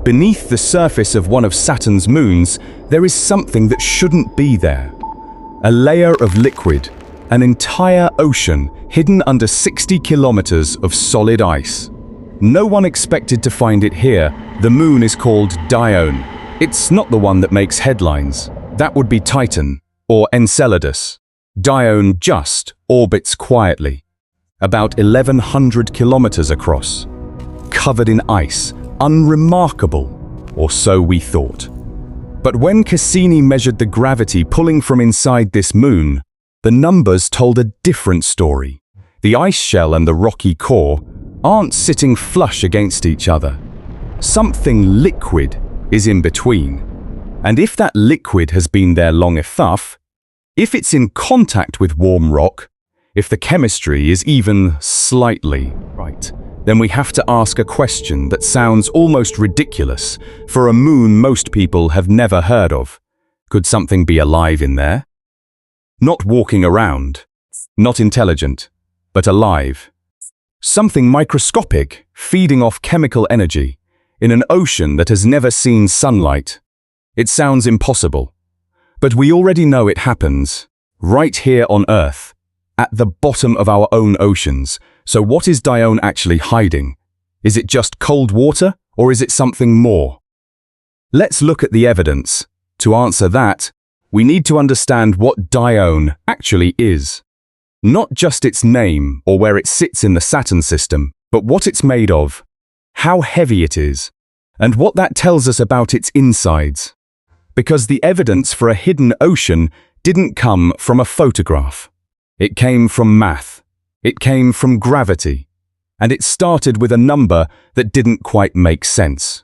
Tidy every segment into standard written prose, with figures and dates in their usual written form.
Beneath the surface of one of Saturn's moons, there is something that shouldn't be there. A layer of liquid, an entire ocean hidden under 60 kilometers of solid ice. No one expected to find it here. The moon is called Dione. It's not the one that makes headlines. That would be Titan, or Enceladus. Dione just orbits quietly, about 1,100 kilometers across, covered in ice, unremarkable, or so we thought. But when Cassini measured the gravity pulling from inside this moon, the numbers told a different story. The ice shell and the rocky core aren't sitting flush against each other. Something liquid is in between. And if that liquid has been there long enough, if it's in contact with warm rock, if the chemistry is even slightly right, then we have to ask a question that sounds almost ridiculous for a moon most people have never heard of. Could something be alive in there? Not walking around, not intelligent, but alive. Something microscopic, feeding off chemical energy, in an ocean that has never seen sunlight. It sounds impossible, but we already know it happens, right here on Earth, at the bottom of our own oceans. So what is Dione actually hiding? Is it just cold water, or is it something more? Let's look at the evidence. To answer that, we need to understand what Dione actually is. Not just its name or where it sits in the Saturn system, but what it's made of, how heavy it is, and what that tells us about its insides. Because the evidence for a hidden ocean didn't come from a photograph. It came from math. It came from gravity. And it started with a number that didn't quite make sense.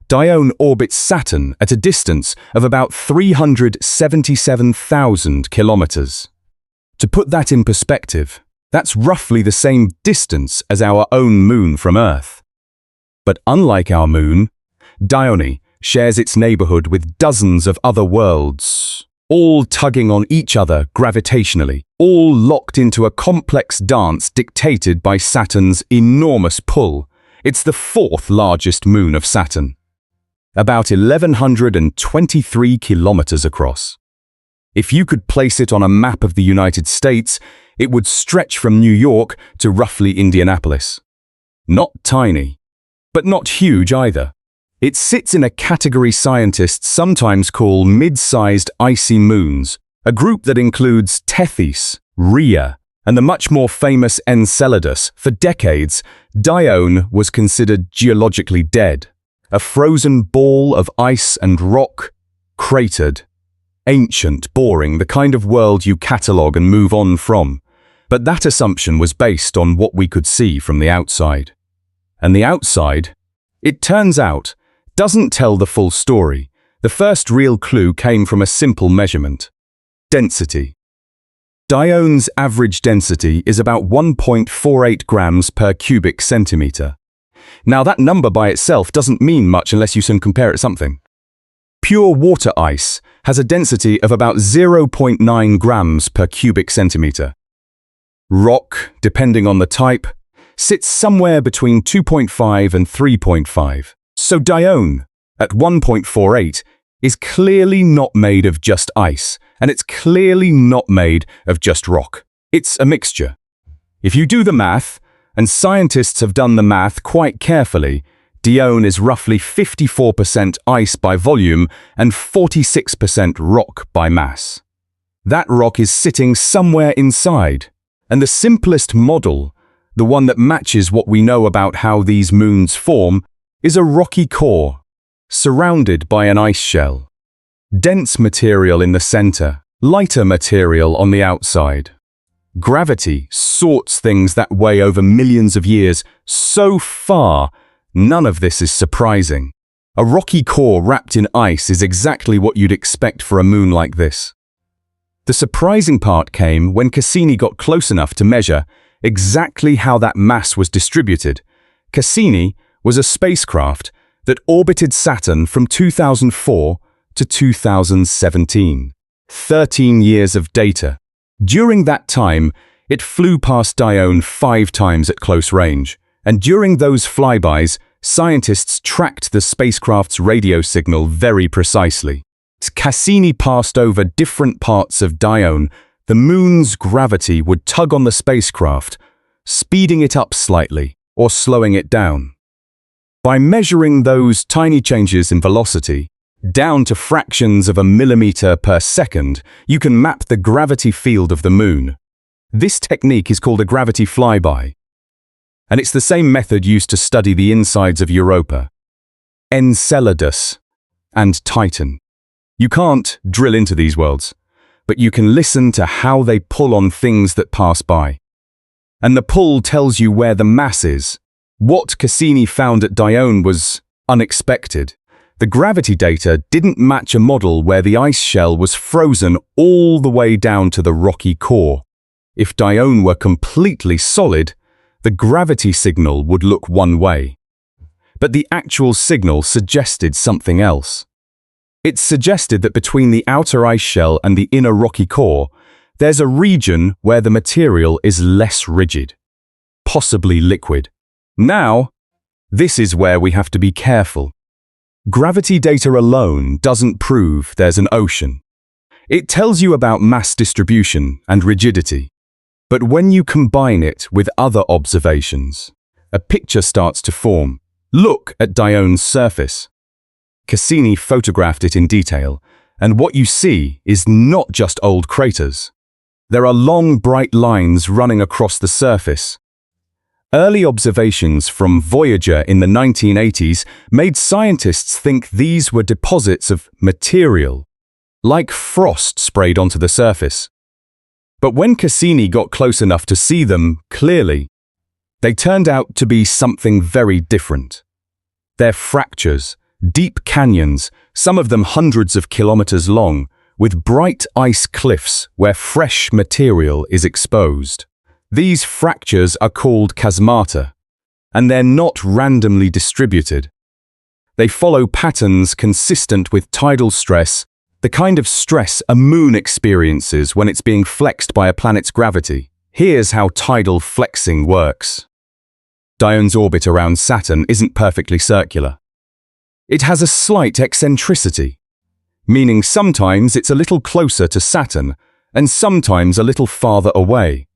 Dione orbits Saturn at a distance of about 377,000 kilometers. To put that in perspective, that's roughly the same distance as our own moon from Earth. But unlike our moon, Dione shares its neighborhood with dozens of other worlds, all tugging on each other gravitationally, all locked into a complex dance dictated by Saturn's enormous pull. It's the fourth largest moon of Saturn, about 1,123 kilometers across. If you could place it on a map of the United States, it would stretch from New York to roughly Indianapolis. Not tiny, but not huge either. It sits in a category scientists sometimes call mid-sized icy moons, a group that includes Tethys, Rhea, and the much more famous Enceladus. For decades, Dione was considered geologically dead, a frozen ball of ice and rock, cratered, ancient, boring, the kind of world you catalogue and move on from. But that assumption was based on what we could see from the outside. And the outside, it turns out, doesn't tell the full story. The first real clue came from a simple measurement: density. Dione's average density is about 1.48 grams per cubic centimeter. Now that number by itself doesn't mean much unless you can compare it to something. Pure water ice has a density of about 0.9 grams per cubic centimeter. Rock, depending on the type, sits somewhere between 2.5 and 3.5. So Dione, at 1.48, is clearly not made of just ice, and it's clearly not made of just rock. It's a mixture. If you do the math, and scientists have done the math quite carefully, Dione is roughly 54% ice by volume and 46% rock by mass. That rock is sitting somewhere inside, and the simplest model, the one that matches what we know about how these moons form, is a rocky core, surrounded by an ice shell. Dense material in the center, lighter material on the outside. Gravity sorts things that way over millions of years. So far, none of this is surprising. A rocky core wrapped in ice is exactly what you'd expect for a moon like this. The surprising part came when Cassini got close enough to measure exactly how that mass was distributed. Cassini was a spacecraft that orbited Saturn from 2004 to 2017. 13 years of data. During that time, it flew past Dione 5 times at close range, and during those flybys, scientists tracked the spacecraft's radio signal very precisely. As Cassini passed over different parts of Dione, the moon's gravity would tug on the spacecraft, speeding it up slightly or slowing it down. By measuring those tiny changes in velocity, down to fractions of a millimeter per second, you can map the gravity field of the moon. This technique is called a gravity flyby, and it's the same method used to study the insides of Europa, Enceladus, and Titan. You can't drill into these worlds, but you can listen to how they pull on things that pass by. And the pull tells you where the mass is. What Cassini found at Dione was unexpected. The gravity data didn't match a model where the ice shell was frozen all the way down to the rocky core. If Dione were completely solid, the gravity signal would look one way. But the actual signal suggested something else. It suggested that between the outer ice shell and the inner rocky core, there's a region where the material is less rigid, possibly liquid. Now, this is where we have to be careful. Gravity data alone doesn't prove there's an ocean. It tells you about mass distribution and rigidity. But when you combine it with other observations, a picture starts to form. Look at Dione's surface. Cassini photographed it in detail, and what you see is not just old craters. There are long, bright lines running across the surface. Early observations from Voyager in the 1980s made scientists think these were deposits of material, like frost sprayed onto the surface. But when Cassini got close enough to see them clearly, they turned out to be something very different. They're fractures, deep canyons, some of them hundreds of kilometers long, with bright ice cliffs where fresh material is exposed. These fractures are called chasmata, and they're not randomly distributed. They follow patterns consistent with tidal stress, the kind of stress a moon experiences when it's being flexed by a planet's gravity. Here's how tidal flexing works. Dione's orbit around Saturn isn't perfectly circular. It has a slight eccentricity, meaning sometimes it's a little closer to Saturn and sometimes a little farther away.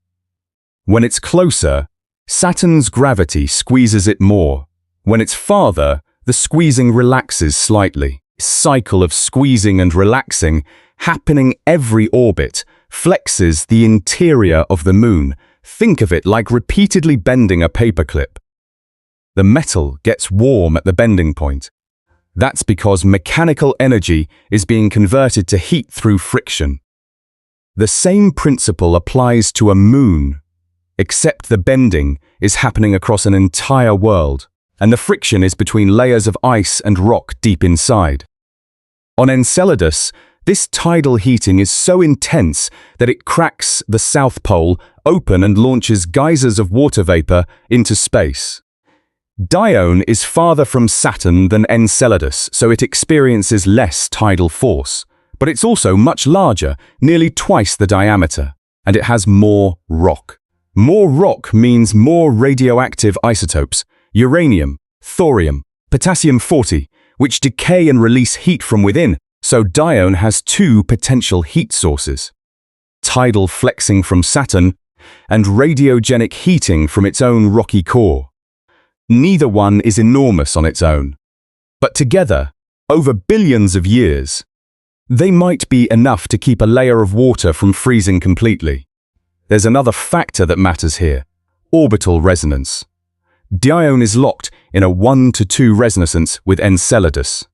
When it's closer, Saturn's gravity squeezes it more. When it's farther, the squeezing relaxes slightly. This cycle of squeezing and relaxing, happening every orbit, flexes the interior of the moon. Think of it like repeatedly bending a paperclip. The metal gets warm at the bending point. That's because mechanical energy is being converted to heat through friction. The same principle applies to a moon, except the bending is happening across an entire world, and the friction is between layers of ice and rock deep inside. On Enceladus, this tidal heating is so intense that it cracks the South Pole open and launches geysers of water vapor into space. Dione is farther from Saturn than Enceladus, so it experiences less tidal force, but it's also much larger, nearly twice the diameter, and it has more rock. More rock means more radioactive isotopes, uranium, thorium, potassium-40, which decay and release heat from within, so Dione has two potential heat sources: tidal flexing from Saturn and radiogenic heating from its own rocky core. Neither one is enormous on its own, but together, over billions of years, they might be enough to keep a layer of water from freezing completely. There's another factor that matters here: orbital resonance. Dione is locked in a 1:2 resonance with Enceladus.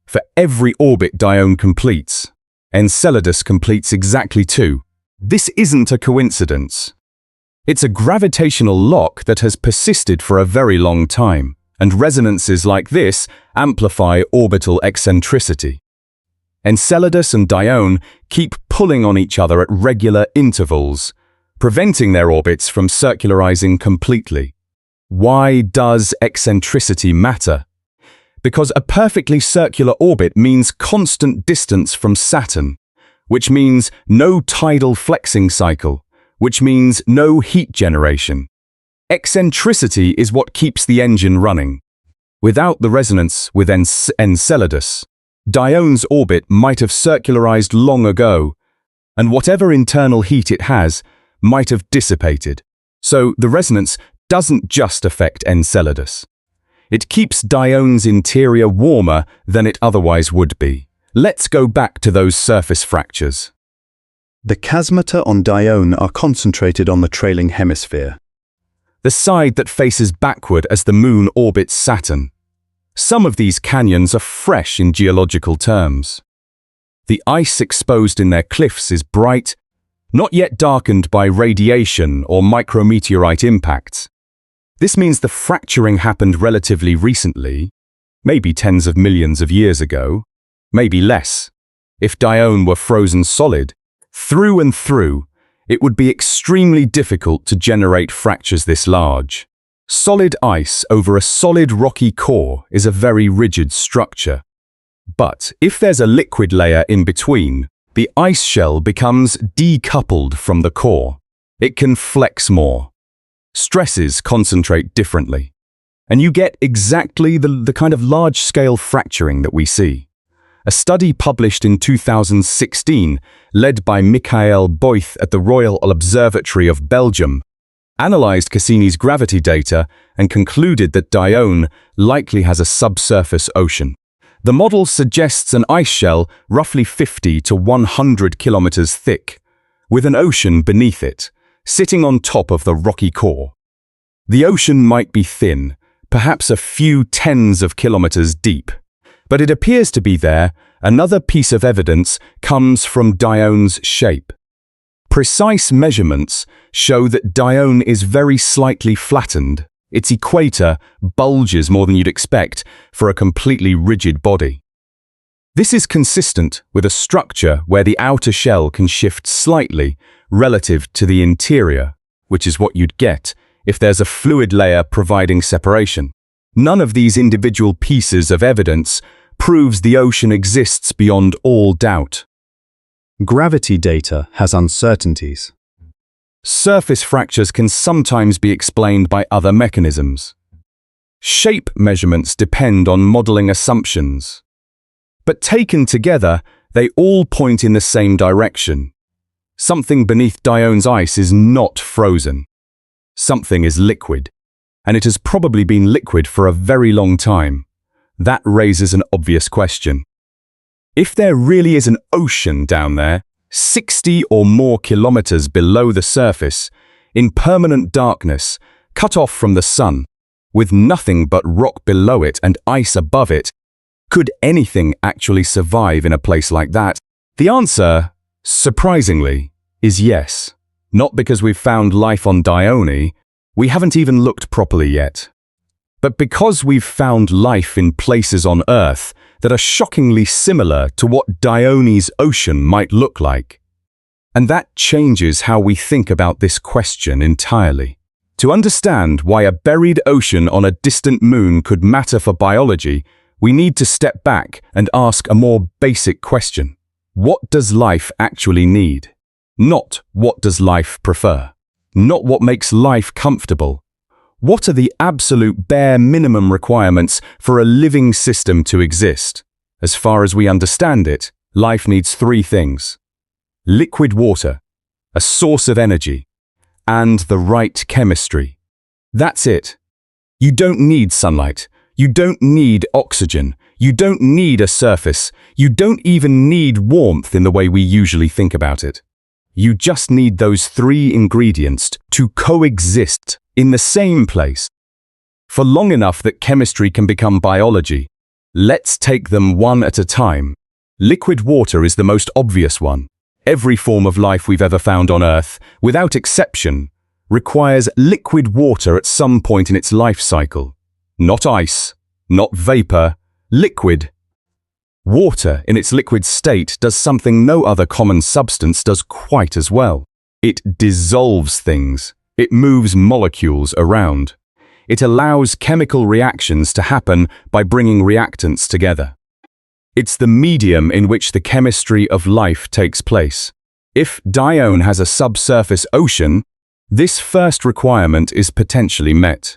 For every orbit Dione completes, Enceladus completes exactly 2. This isn't a coincidence. It's a gravitational lock that has persisted for a very long time, and resonances like this amplify orbital eccentricity. Enceladus and Dione keep pulling on each other at regular intervals, preventing their orbits from circularizing completely. Why does eccentricity matter? Because a perfectly circular orbit means constant distance from Saturn, which means no tidal flexing cycle, which means no heat generation. Eccentricity is what keeps the engine running. Without the resonance with Enceladus, Dione's orbit might have circularized long ago, and whatever internal heat it has might have dissipated. So the resonance doesn't just affect Enceladus. It keeps Dione's interior warmer than it otherwise would be. Let's go back to those surface fractures. The chasmata on Dione are concentrated on the trailing hemisphere, the side that faces backward as the Moon orbits Saturn. Some of these canyons are fresh in geological terms. The ice exposed in their cliffs is bright, not yet darkened by radiation or micrometeorite impacts. This means the fracturing happened relatively recently, maybe tens of millions of years ago, maybe less. If Dione were frozen solid, through and through, it would be extremely difficult to generate fractures this large. Solid ice over a solid rocky core is a very rigid structure. But if there's a liquid layer in between, the ice shell becomes decoupled from the core. It can flex more. Stresses concentrate differently, and you get exactly the kind of large-scale fracturing that we see. A study published in 2016, led by Michael Boyth at the Royal Observatory of Belgium, analyzed Cassini's gravity data and concluded that Dione likely has a subsurface ocean. The model suggests an ice shell roughly 50 to 100 kilometers thick, with an ocean beneath it, sitting on top of the rocky core. The ocean might be thin, perhaps a few tens of kilometers deep, but it appears to be there. Another piece of evidence comes from Dione's shape. Precise measurements show that Dione is very slightly flattened. Its equator bulges more than you'd expect for a completely rigid body. This is consistent with a structure where the outer shell can shift slightly relative to the interior, which is what you'd get if there's a fluid layer providing separation. None of these individual pieces of evidence proves the ocean exists beyond all doubt. Gravity data has uncertainties. Surface fractures can sometimes be explained by other mechanisms. Shape measurements depend on modeling assumptions. But taken together, they all point in the same direction. Something beneath Dione's ice is not frozen. Something is liquid, and it has probably been liquid for a very long time. That raises an obvious question. If there really is an ocean down there, 60 or more kilometers below the surface, in permanent darkness, cut off from the sun, with nothing but rock below it and ice above it, could anything actually survive in a place like that? The answer, surprisingly, is yes. Not because we've found life on Dione, we haven't even looked properly yet, but because we've found life in places on Earth that are shockingly similar to what Dione's ocean might look like. And that changes how we think about this question entirely. To understand why a buried ocean on a distant moon could matter for biology, we need to step back and ask a more basic question. What does life actually need? Not what does life prefer? Not what makes life comfortable. What are the absolute bare minimum requirements for a living system to exist? As far as we understand it, life needs three things: liquid water, a source of energy, and the right chemistry. That's it. You don't need sunlight. You don't need oxygen. You don't need a surface. You don't even need warmth in the way we usually think about it. You just need those three ingredients to coexist in the same place for long enough that chemistry can become biology. Let's take them one at a time. Liquid water is the most obvious one. Every form of life we've ever found on Earth, without exception, requires liquid water at some point in its life cycle. Not ice, not vapor, liquid. Water in its liquid state does something no other common substance does quite as well. It dissolves things. It moves molecules around. It allows chemical reactions to happen by bringing reactants together. It's the medium in which the chemistry of life takes place. If Dione has a subsurface ocean, this first requirement is potentially met.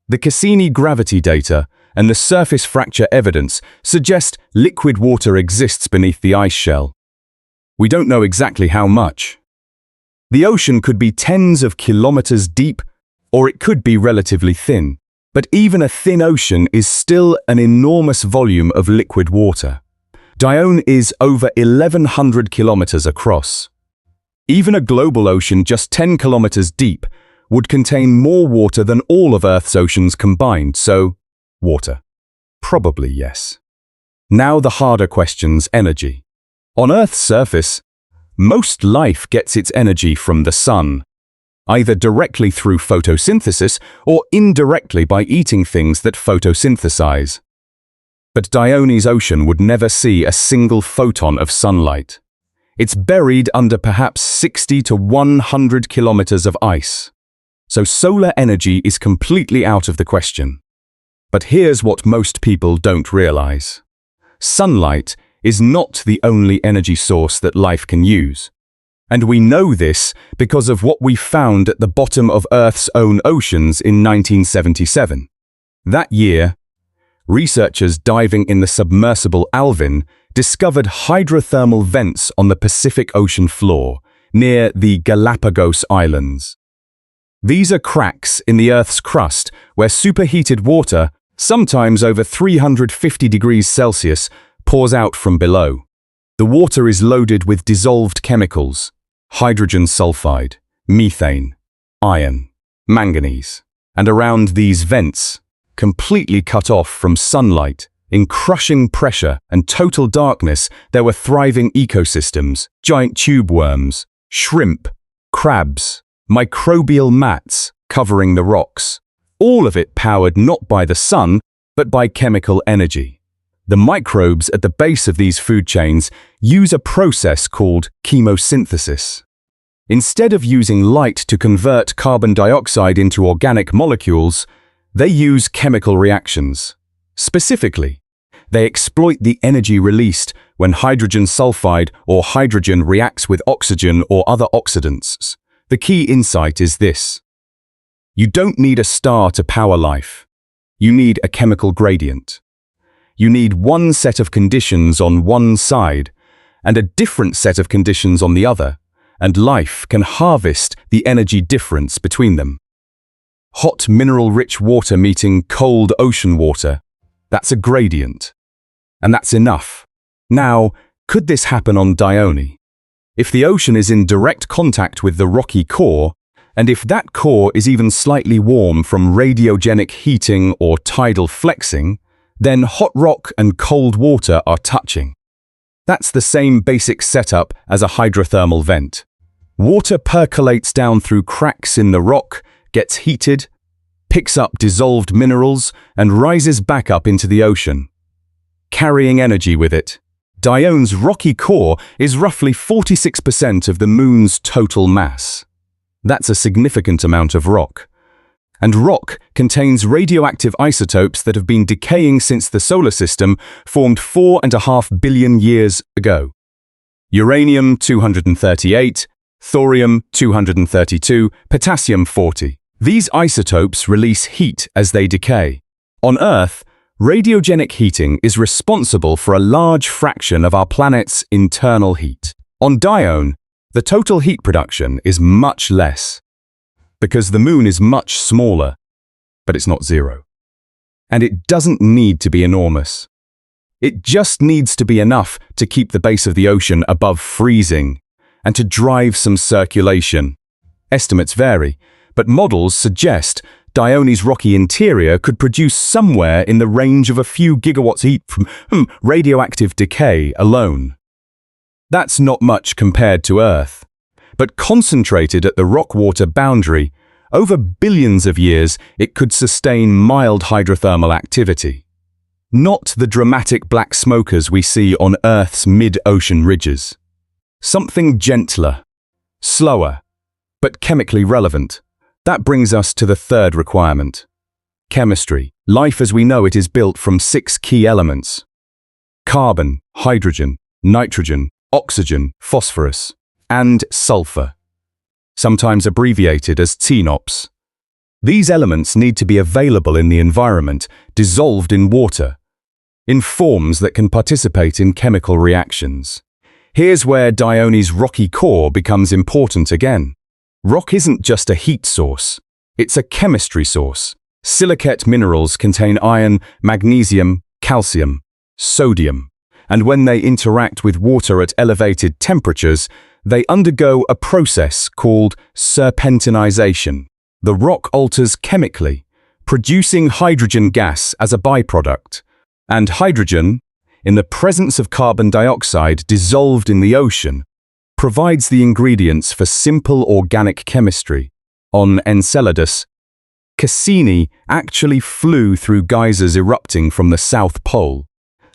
The Cassini gravity data and the surface fracture evidence suggest liquid water exists beneath the ice shell. We don't know exactly how much. The ocean could be tens of kilometers deep, or it could be relatively thin. But even a thin ocean is still an enormous volume of liquid water. Dione is over 1,100 kilometers across. Even a global ocean just 10 kilometers deep would contain more water than all of Earth's oceans combined, so water. Probably yes. Now the harder questions: energy. On Earth's surface, most life gets its energy from the sun, either directly through photosynthesis or indirectly by eating things that photosynthesize. But Dione's ocean would never see a single photon of sunlight. It's buried under perhaps 60 to 100 kilometers of ice. So solar energy is completely out of the question. But here's what most people don't realize. Sunlight is not the only energy source that life can use. And we know this because of what we found at the bottom of Earth's own oceans in 1977. That year, researchers diving in the submersible Alvin discovered hydrothermal vents on the Pacific Ocean floor, near the Galapagos Islands. These are cracks in the Earth's crust where superheated water, sometimes over 350 degrees Celsius, pours out from below. The water is loaded with dissolved chemicals: hydrogen sulfide, methane, iron, manganese. And around these vents, completely cut off from sunlight, in crushing pressure and total darkness, there were thriving ecosystems: giant tube worms, shrimp, crabs, microbial mats covering the rocks. All of it powered not by the sun, but by chemical energy. The microbes at the base of these food chains use a process called chemosynthesis. Instead of using light to convert carbon dioxide into organic molecules, they use chemical reactions. Specifically, they exploit the energy released when hydrogen sulfide or hydrogen reacts with oxygen or other oxidants. The key insight is this: you don't need a star to power life. You need a chemical gradient. You need one set of conditions on one side and a different set of conditions on the other, and life can harvest the energy difference between them. Hot mineral-rich water meeting cold ocean water, that's a gradient. And that's enough. Now, could this happen on Dione? If the ocean is in direct contact with the rocky core, and if that core is even slightly warm from radiogenic heating or tidal flexing, then hot rock and cold water are touching. That's the same basic setup as a hydrothermal vent. Water percolates down through cracks in the rock, gets heated, picks up dissolved minerals, and rises back up into the ocean, carrying energy with it. Dione's rocky core is roughly 46% of the Moon's total mass. That's a significant amount of rock. And rock contains radioactive isotopes that have been decaying since the solar system formed 4.5 billion years ago. Uranium-238, thorium-232, potassium-40. These isotopes release heat as they decay. On Earth, radiogenic heating is responsible for a large fraction of our planet's internal heat. On Dione, the total heat production is much less, because the Moon is much smaller, but it's not zero. And it doesn't need to be enormous. It just needs to be enough to keep the base of the ocean above freezing and to drive some circulation. Estimates vary, but models suggest Dione's rocky interior could produce somewhere in the range of a few gigawatts heat from radioactive decay alone. That's not much compared to Earth, but concentrated at the rock-water boundary, over billions of years it could sustain mild hydrothermal activity. Not the dramatic black smokers we see on Earth's mid-ocean ridges. Something gentler, slower, but chemically relevant. That brings us to the third requirement. Chemistry. Life as we know it is built from 6 key elements: carbon, hydrogen, nitrogen, oxygen, phosphorus, and sulfur, sometimes abbreviated as CNOPS. These elements need to be available in the environment, dissolved in water, in forms that can participate in chemical reactions. Here's where Dione's rocky core becomes important again. Rock isn't just a heat source, it's a chemistry source. Silicate minerals contain iron, magnesium, calcium, sodium, and when they interact with water at elevated temperatures, they undergo a process called serpentinization. The rock alters chemically, producing hydrogen gas as a byproduct. And hydrogen, in the presence of carbon dioxide dissolved in the ocean, provides the ingredients for simple organic chemistry. On Enceladus, Cassini actually flew through geysers erupting from the South Pole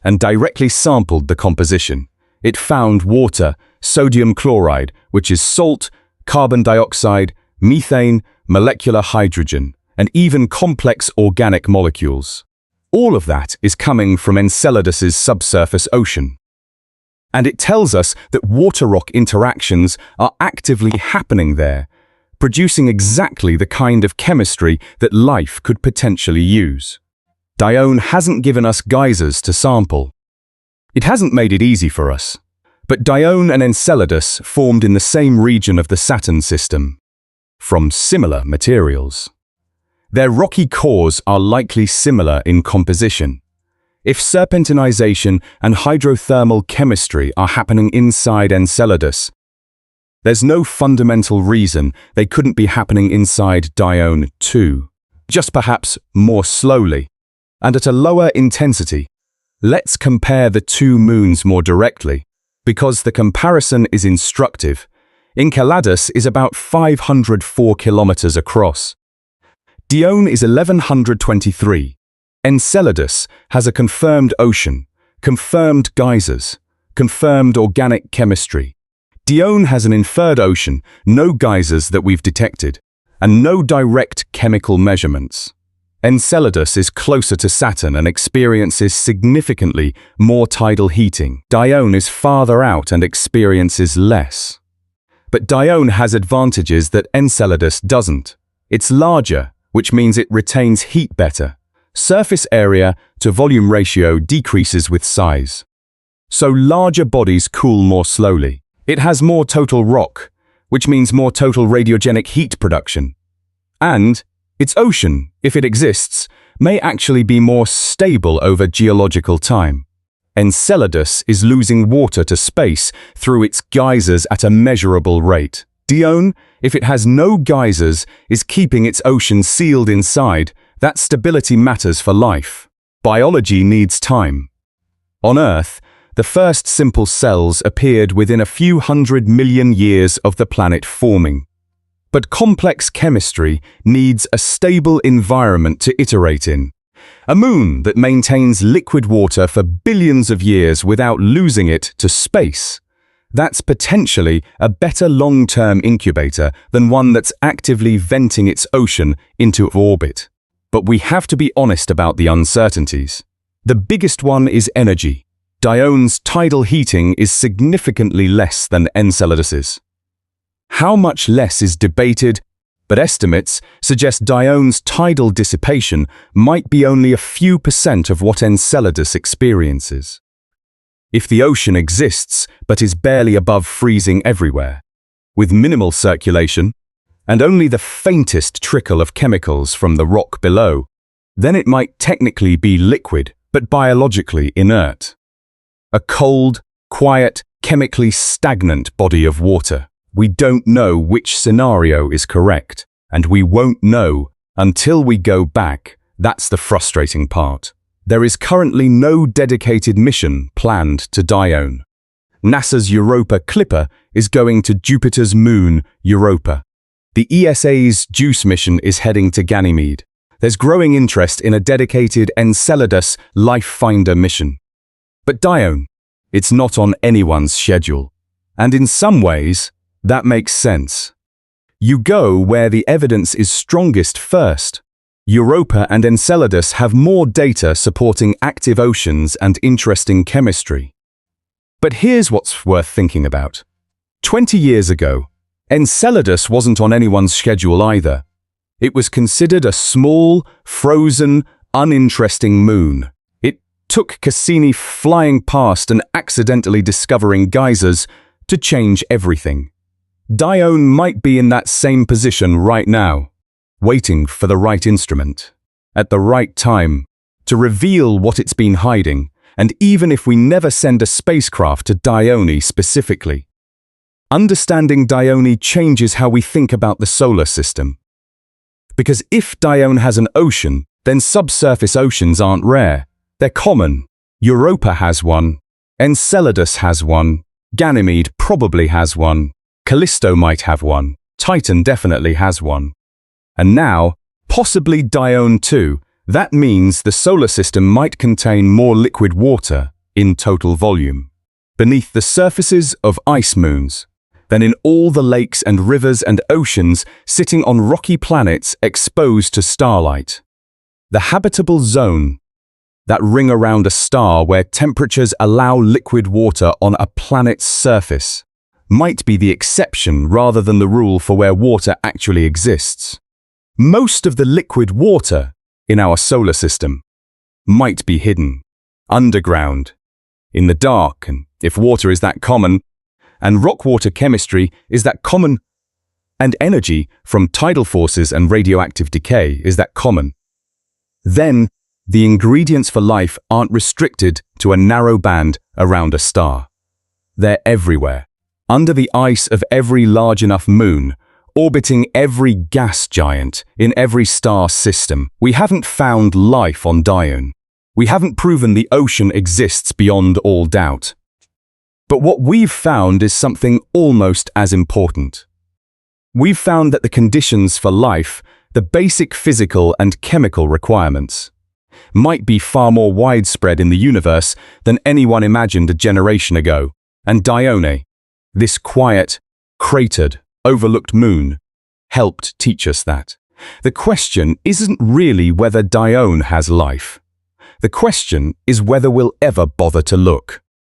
and directly sampled the composition. It found water, sodium chloride, which is salt, carbon dioxide, methane, molecular hydrogen, and even complex organic molecules. All of that is coming from Enceladus's subsurface ocean. And it tells us that water-rock interactions are actively happening there, producing exactly the kind of chemistry that life could potentially use. Dione hasn't given us geysers to sample. It hasn't made it easy for us. But Dione and Enceladus formed in the same region of the Saturn system, from similar materials. Their rocky cores are likely similar in composition. If serpentinization and hydrothermal chemistry are happening inside Enceladus, there's no fundamental reason they couldn't be happening inside Dione too, just perhaps more slowly and at a lower intensity. Let's compare the two moons more directly, because the comparison is instructive. Enceladus is about 504 kilometers across. Dione is 1123. Enceladus has a confirmed ocean, confirmed geysers, confirmed organic chemistry. Dione has an inferred ocean, no geysers that we've detected, and no direct chemical measurements. Enceladus is closer to Saturn and experiences significantly more tidal heating. Dione is farther out and experiences less. But Dione has advantages that Enceladus doesn't. It's larger, which means it retains heat better. Surface area to volume ratio decreases with size. So larger bodies cool more slowly. It has more total rock, which means more total radiogenic heat production. And its ocean, if it exists, may actually be more stable over geological time. Enceladus is losing water to space through its geysers at a measurable rate. Dione, if it has no geysers, is keeping its ocean sealed inside. That stability matters for life. Biology needs time. On Earth, the first simple cells appeared within a few 100 million years of the planet forming. But complex chemistry needs a stable environment to iterate in. A moon that maintains liquid water for billions of years without losing it to space. That's potentially a better long-term incubator than one that's actively venting its ocean into orbit. But we have to be honest about the uncertainties. The biggest one is energy. Dione's tidal heating is significantly less than Enceladus's. How much less is debated, but estimates suggest Dione's tidal dissipation might be only a few % of what Enceladus experiences. If the ocean exists but is barely above freezing everywhere, with minimal circulation and only the faintest trickle of chemicals from the rock below, then it might technically be liquid but biologically inert. A cold, quiet, chemically stagnant body of water. We don't know which scenario is correct, and we won't know until we go back. That's the frustrating part. There is currently no dedicated mission planned to Dione. NASA's Europa Clipper is going to Jupiter's moon, Europa. The ESA's JUICE mission is heading to Ganymede. There's growing interest in a dedicated Enceladus Life Finder mission. But Dione, it's not on anyone's schedule. And in some ways, that makes sense. You go where the evidence is strongest first. Europa and Enceladus have more data supporting active oceans and interesting chemistry. But here's what's worth thinking about. 20 years ago, Enceladus wasn't on anyone's schedule either. It was considered a small, frozen, uninteresting moon. It took Cassini flying past and accidentally discovering geysers to change everything. Dione might be in that same position right now, waiting for the right instrument, at the right time, to reveal what it's been hiding, and even if we never send a spacecraft to Dione specifically. Understanding Dione changes how we think about the solar system. Because if Dione has an ocean, then subsurface oceans aren't rare. They're common. Europa has one. Enceladus has one. Ganymede probably has one. Callisto might have one. Titan definitely has one. And now, possibly Dione too. That means the solar system might contain more liquid water in total volume beneath the surfaces of ice moons than in all the lakes and rivers and oceans sitting on rocky planets exposed to starlight. The habitable zone, that ring around a star where temperatures allow liquid water on a planet's surface, might be the exception rather than the rule for where water actually exists. Most of the liquid water in our solar system might be hidden, underground, in the dark, and if water is that common, and rock-water chemistry is that common, and energy from tidal forces and radioactive decay is that common, then the ingredients for life aren't restricted to a narrow band around a star. They're everywhere, under the ice of every large enough moon, orbiting every gas giant in every star system. We haven't found life on Dione. We haven't proven the ocean exists beyond all doubt. But what we've found is something almost as important. We've found that the conditions for life, the basic physical and chemical requirements, might be far more widespread in the universe than anyone imagined a generation ago. And Dione, this quiet, cratered, overlooked moon, helped teach us that. The question isn't really whether Dione has life. The question is whether we'll ever bother to look.